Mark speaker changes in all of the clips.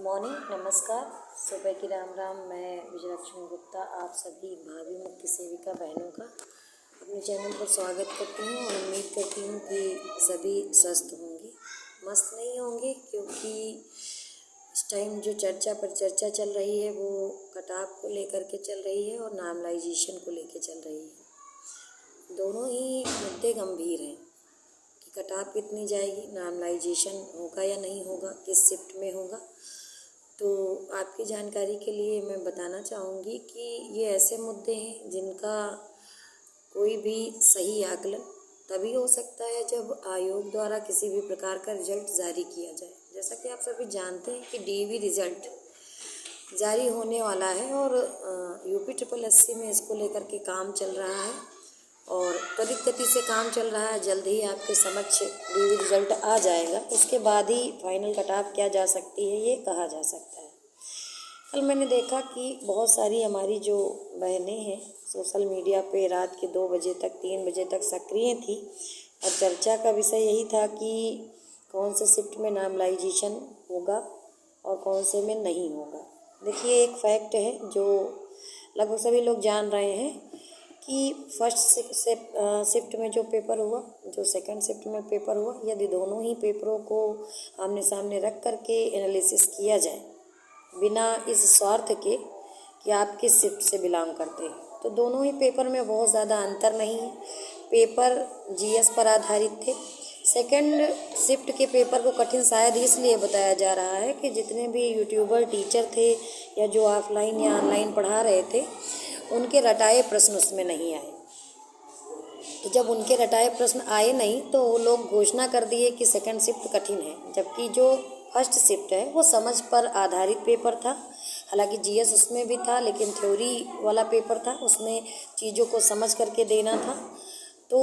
Speaker 1: Morning, नमस्कार, सुबह की राम राम। मैं विजयलक्ष्मी गुप्ता आप सभी भावी मुख्य सेविका बहनों का अपने चैनल पर स्वागत करती हूँ और उम्मीद करती हूँ कि सभी स्वस्थ होंगे, मस्त नहीं होंगे, क्योंकि इस टाइम जो चर्चा पर चर्चा चल रही है वो कटाव को लेकर के चल रही है और नॉर्मलाइजेशन को लेकर चल रही है। दोनों ही मुद्दे गंभीर हैं कि कटाव कितनी जाएगी, नॉर्मलाइजेशन होगा या नहीं होगा, किस शिफ्ट में होगा। तो आपकी जानकारी के लिए मैं बताना चाहूँगी कि ये ऐसे मुद्दे हैं जिनका कोई भी सही आकलन तभी हो सकता है जब आयोग द्वारा किसी भी प्रकार का रिजल्ट जारी किया जाए। जैसा कि आप सभी जानते हैं कि डीवी रिजल्ट जारी होने वाला है और UP-SSSC में इसको लेकर के काम चल रहा है और त्वरित गति से काम चल रहा है। जल्द ही आपके समक्ष डीवी रिजल्ट आ जाएगा, उसके बाद ही फाइनल कटाव क्या जा सकती है ये कहा जा सकता है। कल मैंने देखा कि बहुत सारी हमारी जो बहनें हैं सोशल मीडिया पे रात के 2 बजे तक 3 बजे तक सक्रिय थी और चर्चा का विषय यही था कि कौन से शिफ्ट में नॉर्मलाइजेशन होगा और कौन से में नहीं होगा। देखिए, एक फैक्ट है जो लगभग सभी लोग जान रहे हैं कि फर्स्ट शिफ्ट में जो पेपर हुआ, जो सेकंड शिफ्ट में पेपर हुआ, यदि दोनों ही पेपरों को आमने सामने रख करके एनालिसिस किया जाए बिना इस स्वार्थ के कि आप किस शिफ्ट से बिलोंग करते हैं, तो दोनों ही पेपर में बहुत ज़्यादा अंतर नहीं है। पेपर GS पर आधारित थे। सेकंड शिफ्ट के पेपर को कठिन शायद इसलिए बताया जा रहा है कि जितने भी यूट्यूबर टीचर थे या जो ऑफलाइन या ऑनलाइन पढ़ा रहे थे उनके रटाए प्रश्न उसमें नहीं आए। तो जब उनके रटाए प्रश्न आए नहीं तो वो लोग घोषणा कर दिए कि सेकंड शिफ्ट कठिन है, जबकि जो फर्स्ट शिफ्ट है वो समझ पर आधारित पेपर था। हालांकि GS उसमें भी था, लेकिन थ्योरी वाला पेपर था, उसमें चीज़ों को समझ करके देना था। तो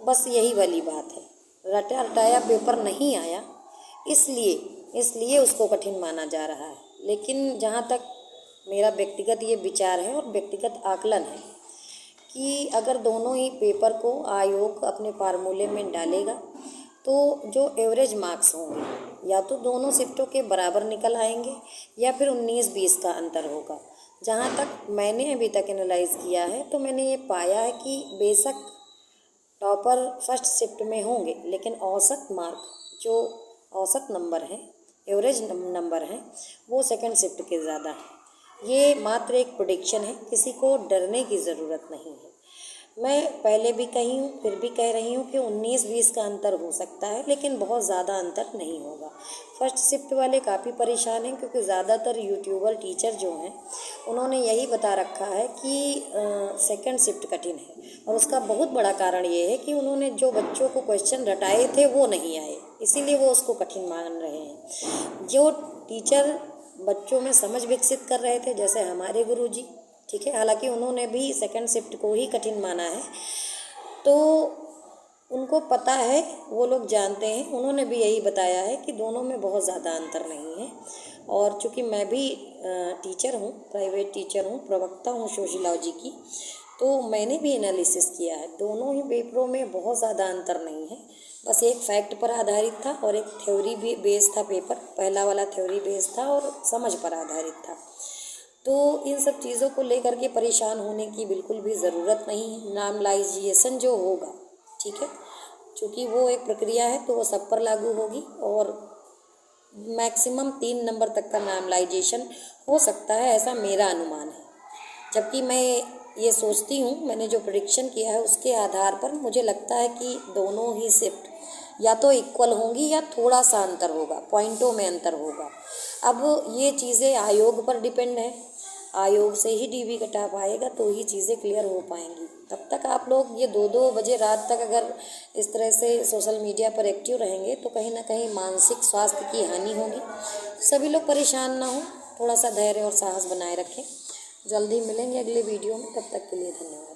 Speaker 1: बस यही वाली बात है, रटाया पेपर नहीं आया, इसलिए उसको कठिन माना जा रहा है। लेकिन जहाँ तक मेरा व्यक्तिगत ये विचार है और व्यक्तिगत आकलन है कि अगर दोनों ही पेपर को आयोग अपने फार्मूले में डालेगा तो जो एवरेज मार्क्स होंगे या तो दोनों शिफ्टों के बराबर निकल आएंगे या फिर 19-20 का अंतर होगा। जहाँ तक मैंने अभी तक एनालाइज किया है तो मैंने ये पाया है कि बेशक टॉपर फर्स्ट शिफ्ट में होंगे, लेकिन औसत मार्क जो औसत नंबर हैं, एवरेज नंबर हैं, वो सेकंड शिफ्ट के ज़्यादा हैं। ये मात्र एक प्रेडिक्शन है, किसी को डरने की ज़रूरत नहीं है। मैं पहले भी कही हूँ, फिर भी कह रही हूँ कि 19-20 का अंतर हो सकता है, लेकिन बहुत ज़्यादा अंतर नहीं होगा। फर्स्ट शिफ्ट वाले काफ़ी परेशान हैं क्योंकि ज़्यादातर यूट्यूबर टीचर जो हैं उन्होंने यही बता रखा है कि सेकंड शिफ्ट कठिन है, और उसका बहुत बड़ा कारण ये है कि उन्होंने जो बच्चों को क्वेश्चन रटाए थे वो नहीं आए, इसीलिए वो उसको कठिन मान रहे हैं। जो टीचर बच्चों में समझ विकसित कर रहे थे, जैसे हमारे गुरुजी, ठीक है, हालांकि उन्होंने भी सेकंड शिफ्ट को ही कठिन माना है, तो उनको पता है, वो लोग जानते हैं, उन्होंने भी यही बताया है कि दोनों में बहुत ज़्यादा अंतर नहीं है। और चूँकि मैं भी टीचर हूँ, प्राइवेट टीचर हूँ, प्रवक्ता हूँ सोशियोलॉजी की, तो मैंने भी एनालिसिस किया है, दोनों ही पेपरों में बहुत ज़्यादा अंतर नहीं है। बस एक फैक्ट पर आधारित था और एक थ्योरी भी बेस था पेपर, पहला वाला थ्योरी बेस था और समझ पर आधारित था। तो इन सब चीज़ों को लेकर के परेशान होने की बिल्कुल भी ज़रूरत नहीं है। नॉर्मलाइजेशन जो होगा, ठीक है, चूँकि वो एक प्रक्रिया है तो वो सब पर लागू होगी और मैक्सिमम 3 नंबर तक का नॉर्मलाइजेशन हो सकता है, ऐसा मेरा अनुमान है। जबकि मैं ये सोचती हूँ, मैंने जो प्रेडिक्शन किया है उसके आधार पर मुझे लगता है कि दोनों ही शिफ्ट या तो इक्वल होंगी या थोड़ा सा अंतर होगा, पॉइंटों में अंतर होगा। अब ये चीज़ें आयोग पर डिपेंड है, आयोग से ही डीवी कटाव आएगा तो ही चीज़ें क्लियर हो पाएंगी। तब तक आप लोग ये 2-2 बजे रात तक अगर इस तरह से सोशल मीडिया पर एक्टिव रहेंगे तो कहीं ना कहीं मानसिक स्वास्थ्य की हानि होगी। सभी लोग परेशान ना हो, थोड़ा सा धैर्य और साहस बनाए रखें। जल्दी मिलेंगे अगले वीडियो में, तब तक के लिए धन्यवाद।